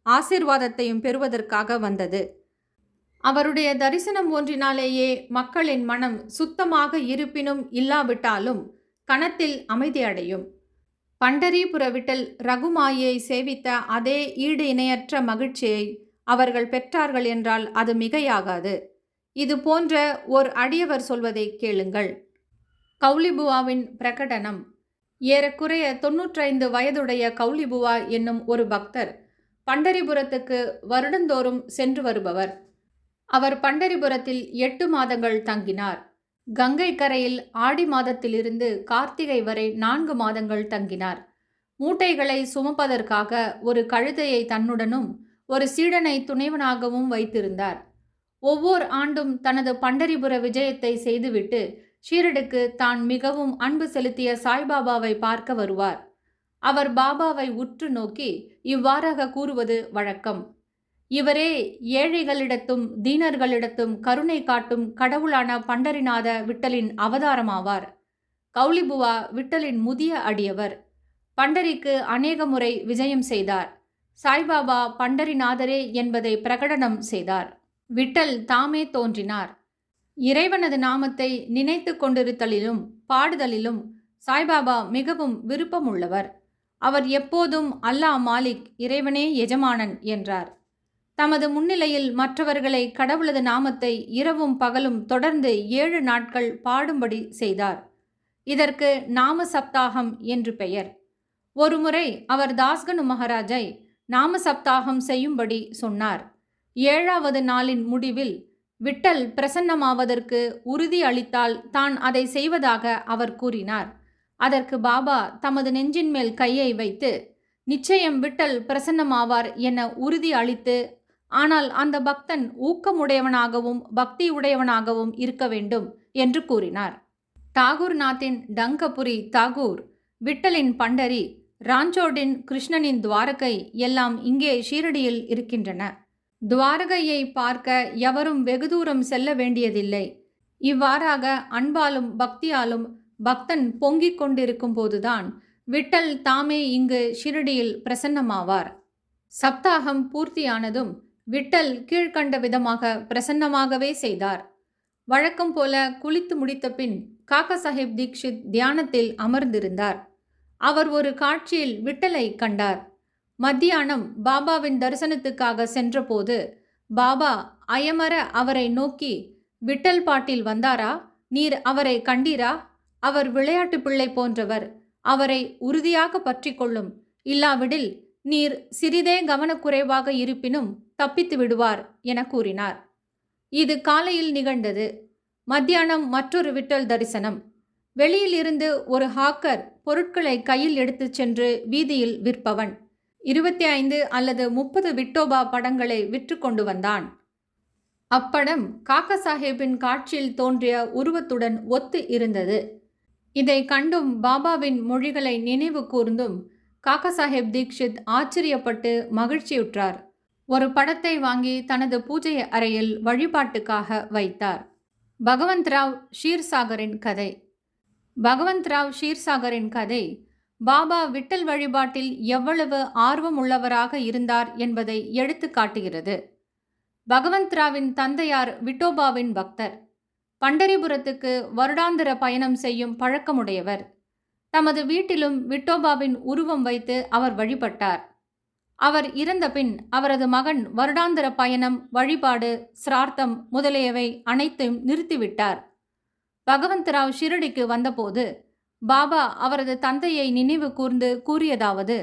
ஆசீர்வாதத்தையும் பெறுவதற்காக வந்தது. அவருடைய தரிசனம் ஒன்றினாலேயே மக்களின் மனம் சுத்தமாக இருப்பினும் இல்லாவிட்டாலும் கணத்தில் அமைதியடையும். பண்டரிபுர விட்டல் ரகுமாயை சேவித்த அதே ஈடு இணையற்ற மகிழ்ச்சியை அவர்கள் பெற்றார்கள் என்றால் அது மிகையாகாது. இது போன்ற ஓர் அடியவர் சொல்வதை கேளுங்கள். கௌலிபுவாவின் பிரகடனம். ஏறக்குறைய 95 வயதுடைய கௌலிபுவா என்னும் ஒரு பக்தர் பண்டரிபுரத்துக்கு வருடந்தோறும் சென்று வருபவர். அவர் பண்டரிபுரத்தில் 8 மாதங்கள் தங்கினார். கங்கை கரையில் ஆடி மாதத்திலிருந்து கார்த்திகை வரை 4 மாதங்கள் தங்கினார். மூட்டைகளை சுமப்பதற்காக ஒரு கழுதையை தன்னுடனும் ஒரு சீடனை துணைவனாகவும் வைத்திருந்தார். ஒவ்வொரு ஆண்டும் தனது பண்டரிபுர விஜயத்தை செய்துவிட்டு ஷீரடிக்கு தான் மிகவும் அன்பு செலுத்திய சாய்பாபாவை பார்க்க வருவார். அவர் பாபாவை உற்று நோக்கி இவ்வாறாக கூறுவது வழக்கம்: இவரே ஏழைகளிடத்தும் தீனர்களிடத்தும் கருணை காட்டும் கடவுளான பண்டரிநாத விட்டலின் அவதாரமாவார். கௌலிபுவா விட்டலின் முதிய அடியவர். பண்டரிக்கு அநேக முறை விஜயம் செய்தார். சாய்பாபா பண்டரிநாதரே என்பதை பிரகடனம் செய்தார். விட்டல் தாமே தோன்றினார். இறைவனது நாமத்தை நினைத்து கொண்டிருத்தலிலும் பாடுதலிலும் சாய்பாபா மிகவும் விருப்பமுள்ளவர். அவர் எப்போதும் அல்லாஹ் மாலிக், இறைவனே எஜமானன் என்றார். தமது முன்னிலையில் மற்றவர்களை கடவுளது நாமத்தை இரவும் பகலும் தொடர்ந்து 7 நாட்கள் பாடும்படி செய்தார். இதற்கு நாம சப்தாகம் என்று பெயர். ஒருமுறை அவர் தாஸ்கனு மகாராஜை நாம சப்தாகம் செய்யும்படி சொன்னார். 7வது நாளின் முடிவில் விட்டல் பிரசன்னமாவதற்கு உறுதி அளித்தால் தான் அதை செய்வதாக அவர் கூறினார். அதற்கு பாபா தமது நெஞ்சின் மேல் கையை வைத்து, நிச்சயம் விட்டல் பிரசன்னமாவார் என உறுதி அளித்து, ஆனால் அந்த பக்தன் ஊக்கமுடையவனாகவும் பக்தியுடையவனாகவும் இருக்க வேண்டும் என்று கூறினார். தாகூர்நாத்தின் டங்கபுரி தாகூர், விட்டலின் பண்டரி, ராஞ்சோடின் கிருஷ்ணனின் துவாரகை எல்லாம் இங்கே ஷீரடியில் இருக்கின்றன. துவாரகையை பார்க்க எவரும் வெகு தூரம் செல்ல வேண்டியதில்லை. இவ்வாறாக அன்பாலும் பக்தியாலும் பக்தன் பொங்கிக் கொண்டிருக்கும் போதுதான் விட்டல் தாமே இங்கு ஷீரடியில் பிரசன்னமாவார். சப்தாகம் பூர்த்தியானதும் விட்டல் கீழ்கண்ட விதமாக பிரசன்னமாகவே செய்தார். வழக்கம் போல குளித்து முடித்த பின் காக்கா சாஹிப் தீக்ஷித் தியானத்தில் அமர்ந்திருந்தார். அவர் ஒரு காட்சியில் விட்டலை கண்டார். மத்தியானம் பாபாவின் தரிசனத்துக்காக சென்றபோது பாபா அயமர அவரை நோக்கி, விட்டல் பாட்டில் வந்தாரா? நீர் அவரை கண்டீரா? அவர் விளையாட்டு பிள்ளை போன்றவர். அவரை உறுதியாக பற்றி கொள்ளும். இல்லாவிடில் நீர் சிறிதே கவனக்குறைவாக இருப்பினும் தப்பித்து விடுவார் என கூறினார். இது காலையில் நிகழ்ந்தது. மத்தியானம் மற்றொரு விட்டல் தரிசனம். வெளியில் இருந்து ஒரு ஹாக்கர் பொருட்களை கையில் எடுத்துச் சென்று வீதியில் விற்பவன் 25 அல்லது 30 விட்டோபா படங்களை விற்று கொண்டு வந்தான். அப்படம் காக்கா சாஹேப்பின் காட்சியில் தோன்றிய உருவத்துடன் ஒத்து இருந்தது. இதை கண்டும் பாபாவின் மொழிகளை நினைவு கூர்ந்தும் காக்கா சாஹேப் தீக்ஷித் ஆச்சரியப்பட்டு மகிழ்ச்சியுற்றார். ஒரு படத்தை வாங்கி தனது பூஜை அறையில் வழிபாட்டுக்காக வைத்தார். பகவந்த்ராவ் ஷீர்சாகரின் கதை. பகவந்த்ராவ் ஷீர்சாகரின் கதை பாபா விட்டல் வழிபாட்டில் எவ்வளவு ஆர்வம் உள்ளவராக இருந்தார் என்பதை எடுத்து காட்டுகிறது. பகவந்த்ராவின் தந்தையார் விட்டோபாவின் பக்தர். பண்டரிபுரத்துக்கு வருடாந்திர பயணம் செய்யும் பழக்கமுடையவர். தமது வீட்டிலும் விட்டோபாவின் உருவம் வைத்து அவர் வழிபட்டார். அவர் இறந்த பின் அவரது மகன் வருடாந்திர பயணம், வழிபாடு, சிரார்த்தம் முதலியவை அனைத்தையும் நிறுத்திவிட்டார். பகவந்த்ராவ் ஷிரடிக்கு வந்தபோது பாபா அவரது தந்தையை நினைவு கூர்ந்து கூறியதாவது: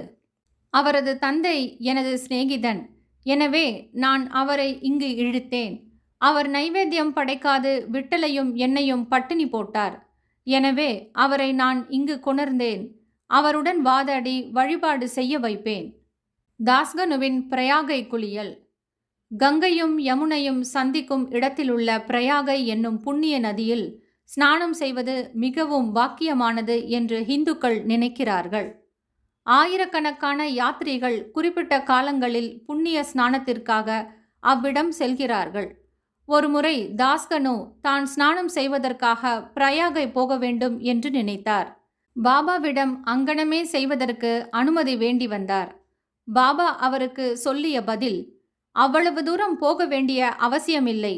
அவரது தந்தை எனது சிநேகிதன், எனவே நான் அவரை இங்கு இழுத்தேன். அவர் நைவேத்தியம் படைக்காது விட்டலையும் என்னையும் பட்டினி போட்டார். எனவே அவரை நான் இங்கு கொணர்ந்தேன். அவருடன் வாதாடி வழிபாடு செய்ய வைப்பேன். தாஸ்கனுவின் பிரயாகை குளியல். கங்கையும் யமுனையும் சந்திக்கும் இடத்திலுள்ள பிரயாகை என்னும் புண்ணிய நதியில் ஸ்நானம் செய்வது மிகவும் பாக்கியமானது என்று இந்துக்கள் நினைக்கிறார்கள். ஆயிரக்கணக்கான யாத்ரீகள் குறிப்பிட்ட காலங்களில் புண்ணிய ஸ்நானத்திற்காக அவ்விடம் செல்கிறார்கள். ஒருமுறை தாஸ்கனு தான் ஸ்நானம் செய்வதற்காக பிரயாகை போக வேண்டும் என்று நினைத்தார். பாபாவிடம் அங்கனமே செய்வதற்கு அனுமதி வேண்டி வந்தார். பாபா அவருக்கு சொல்லிய பதில்: அவ்வளவு தூரம் போக வேண்டிய அவசியமில்லை.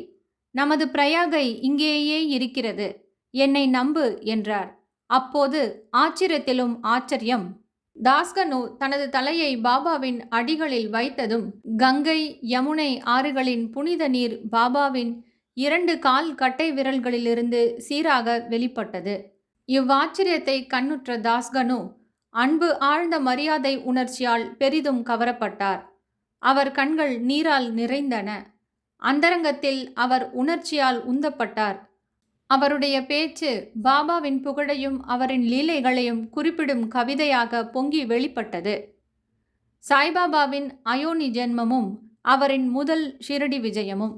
நமது பிரயாகை இங்கேயே இருக்கிறது. என்னை நம்பு என்றார். அப்போது ஆச்சரியத்திலும் ஆச்சரியம். தாஸ்கனு தனது தலையை பாபாவின் அடிகளில் வைத்ததும் கங்கை, யமுனை ஆறுகளின் புனித நீர் பாபாவின் 2 கால் கட்டை விரல்களிலிருந்து சீராக வெளிப்பட்டது. இவ்வாச்சரியத்தை கண்ணுற்ற தாஸ்கனு அன்பு ஆழ்ந்த மரியாதை உணர்ச்சியால் பெரிதும் கவரப்பட்டார். அவர் கண்கள் நீரால் நிறைந்தன. அந்தரங்கத்தில் அவர் உணர்ச்சியால் உந்தப்பட்டார். அவருடைய பேச்சு பாபாவின் புகழையும் அவரின் லீலைகளையும் குறிப்பிடும் கவிதையாக பொங்கி வெளிப்பட்டது. சாய்பாபாவின் அயோனி ஜென்மமும் அவரின் முதல் ஷிரடி விஜயமும்.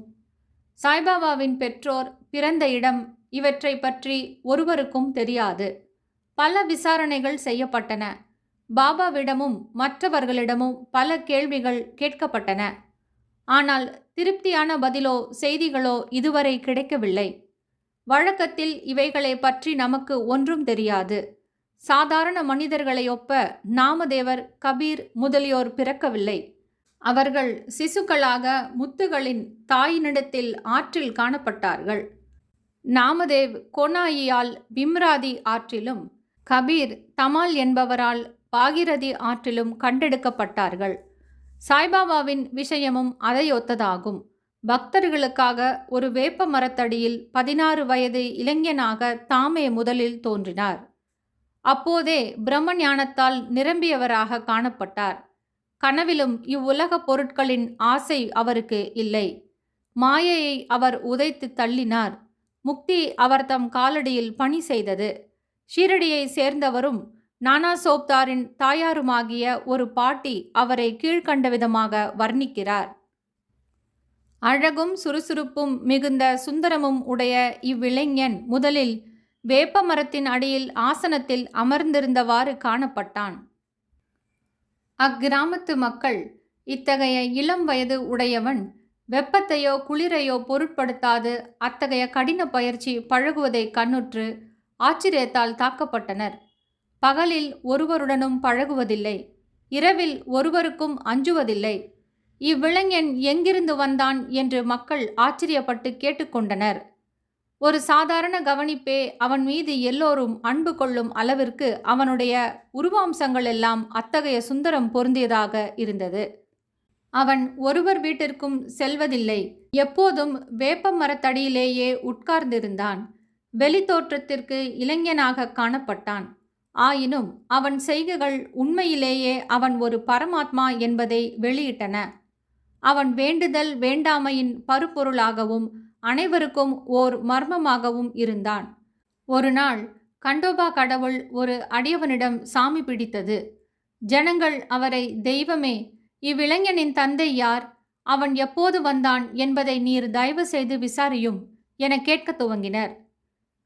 சாய்பாபாவின் பெற்றோர், பிறந்த இடம் இவற்றை பற்றி ஒருவருக்கும் தெரியாது. பல விசாரணைகள் செய்யப்பட்டன. பாபாவிடமும் மற்றவர்களிடமும் பல கேள்விகள் கேட்கப்பட்டன. ஆனால் திருப்தியான பதிலோ செய்திகளோ இதுவரை கிடைக்கவில்லை. வழக்கத்தில் இவைகளை பற்றி நமக்கு ஒன்றும் தெரியாது. சாதாரண மனிதர்களை ஒப்ப நாமதேவர், கபீர் முதலியோர் பிறக்கவில்லை. அவர்கள் சிசுக்களாக முத்துகளின் தாயினிடத்தில் ஆற்றில் காணப்பட்டார்கள். நாமதேவ் கோனாயியால் பிம்ராதி ஆற்றிலும், கபீர் தமால் என்பவரால் பாகிரதி ஆற்றிலும் கண்டெடுக்கப்பட்டார்கள். சாய்பாபாவின் விஷயமும் அதையொத்ததாகும். பக்தர்களுக்காக ஒரு வேப்ப மரத்தடியில் 16 வயது இளைஞனாக தாமே முதலில் தோன்றினார். அப்போதே பிரம்ம ஞானத்தால் நிரம்பியவராக காணப்பட்டார். கனவிலும் இவ்வுலக பொருட்களின் ஆசை அவருக்கு இல்லை. மாயையை அவர் உதைத்து தள்ளினார். முக்தி அவர் தம் காலடியில் பணி செய்தது. ஷீரடியை சேர்ந்தவரும் நானா சோப்தாரின் தாயாருமாகிய ஒரு பாட்டி அவரை கீழ்க்கண்ட விதமாக வர்ணிக்கிறார். அழகும் சுறுசுறுப்பும் மிகுந்த சுந்தரமும் உடைய இவ்விளைஞன் முதலில் வேப்ப மரத்தின் அடியில் ஆசனத்தில் அமர்ந்திருந்தவாறு காணப்பட்டான். அக்கிராமத்து மக்கள் இத்தகைய இளம் வயது உடையவன் வெப்பத்தையோ குளிரையோ பொருட்படுத்தாது அத்தகைய கடின பயிற்சி பழகுவதை கண்ணுற்று ஆச்சரியத்தால் தாக்கப்பட்டனர். பகலில் ஒருவருடனும் பழகுவதில்லை. இரவில் ஒருவருக்கும் அஞ்சுவதில்லை. இவ்விளைஞன் எங்கிருந்து வந்தான் என்று மக்கள் ஆச்சரியப்பட்டு கேட்டுக்கொண்டனர். ஒரு சாதாரண கவனிப்பே அவன் மீது எல்லோரும் அன்பு கொள்ளும் அளவிற்கு அவனுடைய உருவாம்சங்கள் எல்லாம் அத்தகைய சுந்தரம் பொருந்தியதாக இருந்தது. அவன் ஒருவர் வீட்டிற்கும் செல்வதில்லை. எப்போதும் வேப்ப மரத்தடியிலேயே உட்கார்ந்திருந்தான். வெளித்தோற்றத்திற்கு இளைஞனாக காணப்பட்டான். ஆயினும் அவன் செய்கைகள் உண்மையிலேயே அவன் ஒரு பரமாத்மா என்பதை வெளியிட்டன. அவன் வேண்டுதல் வேண்டாமையின் பருப்பொருளாகவும் அனைவருக்கும் ஓர் மர்மமாகவும் இருந்தான். ஒரு நாள் கண்டோபா கடவுள் ஒரு அடியவனிடம் சாமி பிடித்தது. ஜனங்கள் அவரை, தெய்வமே, இவ்விளைஞனின் தந்தை யார், அவன் எப்போது வந்தான் என்பதை நீர் தயவு செய்து விசாரியும் என கேட்க துவங்கினர்.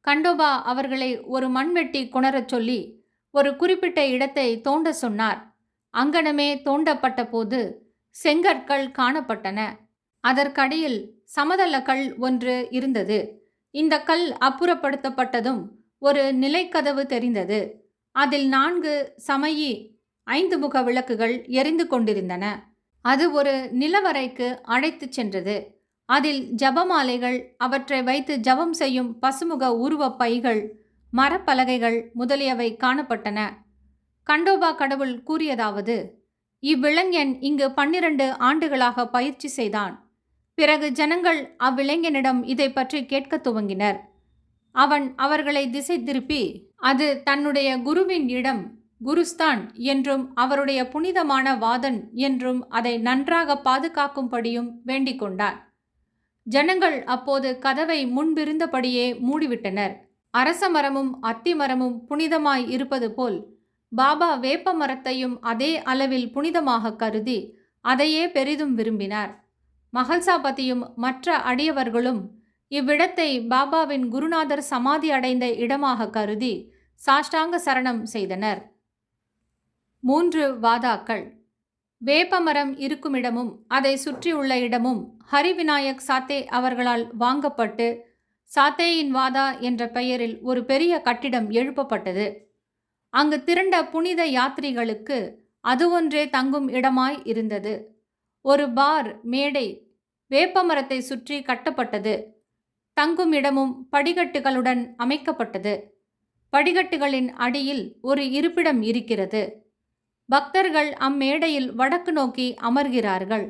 கண்டோபா அவர்களை ஒரு மண்வெட்டி கொணரச் சொல்லி ஒரு குறிப்பிட்ட இடத்தை தோண்ட சொன்னார். அங்கனமே தோண்டப்பட்ட போது செங்கற்கள் காணப்பட்டன. அதற்கடியில் சமதள கல் ஒன்று இருந்தது. இந்த கல் அப்புறப்படுத்தப்பட்டதும் ஒரு நிலைக்கதவு தெரிந்தது. அதில் 4 சமயி 5 முக விளக்குகள் எரிந்து கொண்டிருந்தன. அது ஒரு நிலவறைக்கு அழைத்துச் சென்றது. அதில் ஜபமாலைகள், அவற்றை வைத்து ஜபம் செய்யும் பசுமுக உருவப் பைகள், மரப்பலகைகள் முதலியவை காணப்பட்டன. கண்டோபா கடவுள் கூறியதாவது: இவ்விளைஞன் இங்கு 12 ஆண்டுகளாக பயிற்சி செய்தான். பிறகு ஜனங்கள் அவ்விளைஞனிடம் இதை பற்றி கேட்க துவங்கினர். அவன் அவர்களை திசை திருப்பி அது தன்னுடைய குருவின் இடம், குருஸ்தான் என்றும் அவருடைய புனிதமான வாதன் என்றும் அதை நன்றாக பாதுகாக்கும்படியும் வேண்டிக் கொண்டான். ஜனங்கள் அப்போது கதவை முன்பிருந்தபடியே மூடிவிட்டனர். அரச மரமும் அத்தி மரமும் புனிதமாய் இருப்பது போல் பாபா வேப்ப மரத்தையும் அதே அளவில் புனிதமாக கருதி அதையே பெரிதும் விரும்பினார். மகள்சாபதியும் மற்ற அடியவர்களும் இவ்விடத்தை பாபாவின் குருநாதர் சமாதி அடைந்த இடமாக கருதி சாஷ்டாங்க சரணம் செய்தனர். 3 வாதாக்கள். வேப்பமரம் இருக்குமிடமும் அதை சுற்றியுள்ள இடமும் ஹரிவிநாயக் சாத்தே அவர்களால் வாங்கப்பட்டு சாத்தேயின் வாதா என்ற பெயரில் ஒரு பெரிய கட்டிடம் எழுப்பப்பட்டது. அங்கு திரண்ட புனித யாத்ரிகளுக்கு அது ஒன்றே தங்கும் இடமாய் இருந்தது. ஒரு பார் மேடை வேப்பமரத்தை சுற்றி கட்டப்பட்டது. தங்கும் இடமும் படிக்கட்டுகளுடன் அமைக்கப்பட்டது. படிக்கட்டுகளின் அடியில் ஒரு இருப்பிடம் இருக்கிறது. பக்தர்கள் அம்மேடையில் வடக்கு நோக்கி அமர்கிறார்கள்.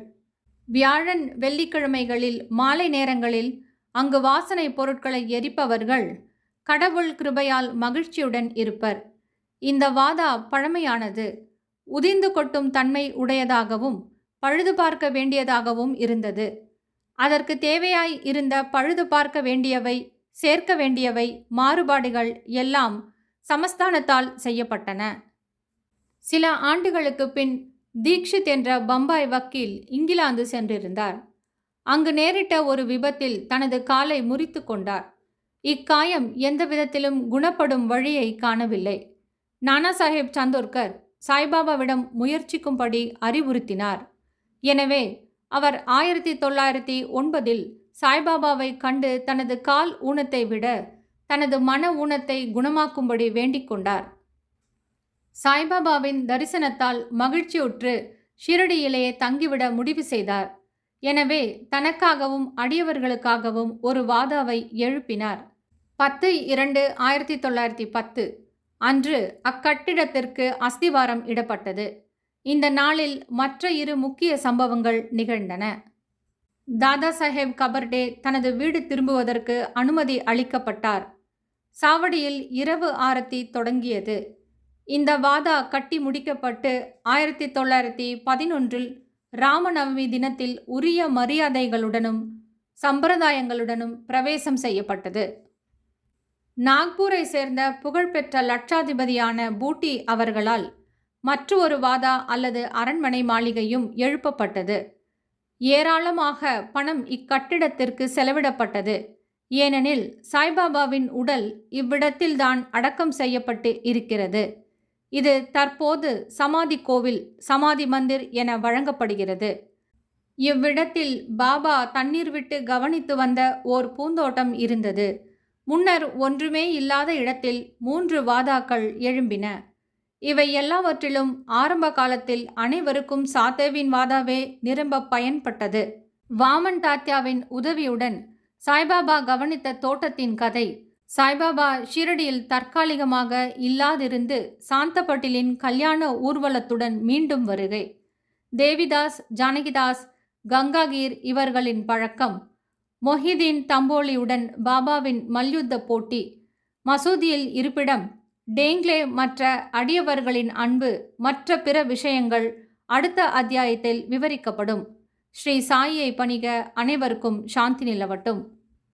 வியாழன் வெள்ளிக்கிழமைகளில் மாலை நேரங்களில் அங்கு வாசனை பொருட்களை எரிப்பவர்கள் கடவுள் கிருபையால் மகிழ்ச்சியுடன் இருப்பர். இந்த வாதா பழமையானது, உதிர்ந்து கொட்டும் தன்மை உடையதாகவும் பழுது பார்க்க வேண்டியதாகவும் இருந்தது. அதற்கு தேவையாய் இருந்த பழுது பார்க்க வேண்டியவை சேர்க்க வேண்டியவை மாறுபாடுகள் எல்லாம் சமஸ்தானத்தால் செய்யப்பட்டன. சில ஆண்டுகளுக்கு பின் தீக்ஷித் என்ற பம்பாய் வக்கீல் இங்கிலாந்து சென்றிருந்தார். அங்கு நேரிட்ட ஒரு விபத்தில் தனது காலை முறித்து கொண்டார். இக்காயம் எந்த விதத்திலும் குணப்படும் வழியை காணவில்லை. நானா சாஹேப் சந்தோர்கர் சாய்பாபாவிடம் முயற்சிக்கும்படி அறிவுறுத்தினார். எனவே அவர் 1909 சாய்பாபாவை கண்டு தனது கால் ஊனத்தை விட தனது மன ஊனத்தை குணமாக்கும்படி வேண்டிக் கொண்டார். சாய்பாபாவின் தரிசனத்தால் மகிழ்ச்சியுற்று ஷிரடியிலே தங்கிவிட முடிவு செய்தார். எனவே தனக்காகவும் அடியவர்களுக்காகவும் ஒரு வாதாவை எழுப்பினார். 10/2/1910 அன்று அக்கட்டிடத்திற்கு அஸ்திவாரம் இடப்பட்டது. இந்த நாளில் மற்ற 2 முக்கிய சம்பவங்கள் நிகழ்ந்தன. தாதா சாஹேப் கபர்டே தனது வீடு திரும்புவதற்கு அனுமதி அளிக்கப்பட்டார். சாவடியில் இரவு ஆரத்தி தொடங்கியது. இந்த வாதா கட்டி முடிக்கப்பட்டு 1911 ராமநவமி தினத்தில் உரிய மரியாதைகளுடனும் சம்பிரதாயங்களுடனும் பிரவேசம் செய்யப்பட்டது. நாக்பூரை சேர்ந்த புகழ்பெற்ற லட்சாதிபதியான பூட்டி அவர்களால் மற்றொரு வாதா அல்லது அரண்மனை மாளிகையும் எழுப்பப்பட்டது. ஏராளமாக பணம் இக்கட்டிடத்திற்கு செலவிடப்பட்டது. ஏனெனில் சாய்பாபாவின் உடல் இவ்விடத்தில்தான் அடக்கம் செய்யப்பட்டு இருக்கிறது. இது தற்போது சமாதி கோவில், சமாதி மந்திர் என வழங்கப்படுகிறது. இவ்விடத்தில் பாபா தண்ணீர் விட்டு கவனித்து வந்த ஓர் பூந்தோட்டம் இருந்தது. முன்னர் ஒன்றுமே இல்லாத இடத்தில் 3 வாதாக்கள் எழும்பின. இவை எல்லாவற்றிலும் ஆரம்ப காலத்தில் அனைவருக்கும் சாத்தேவின் வாதாவே நிரம்ப பயன்பட்டது. வாமன் தாத்யாவின் உதவியுடன் சாய்பாபா கவனித்த தோட்டத்தின் கதை, சாய்பாபா ஷிரடியில் தற்காலிகமாக இல்லாதிருந்து சாந்தபட்டிலின் கல்யாண ஊர்வலத்துடன் மீண்டும் வருகை, தேவிதாஸ், ஜானகிதாஸ், கங்காகீர் இவர்களின் பழக்கம், மொஹிதீன் தம்போலியுடன் பாபாவின் மல்யுத்த போட்டி, மசூதியில் இருப்பிடம், டேங்க்லே மற்ற அடியவர்களின் அன்பு, மற்ற பிற விஷயங்கள் அடுத்த அத்தியாயத்தில் விவரிக்கப்படும். ஸ்ரீ சாயியை பணிக. அனைவருக்கும் சாந்தி நிலவட்டும்.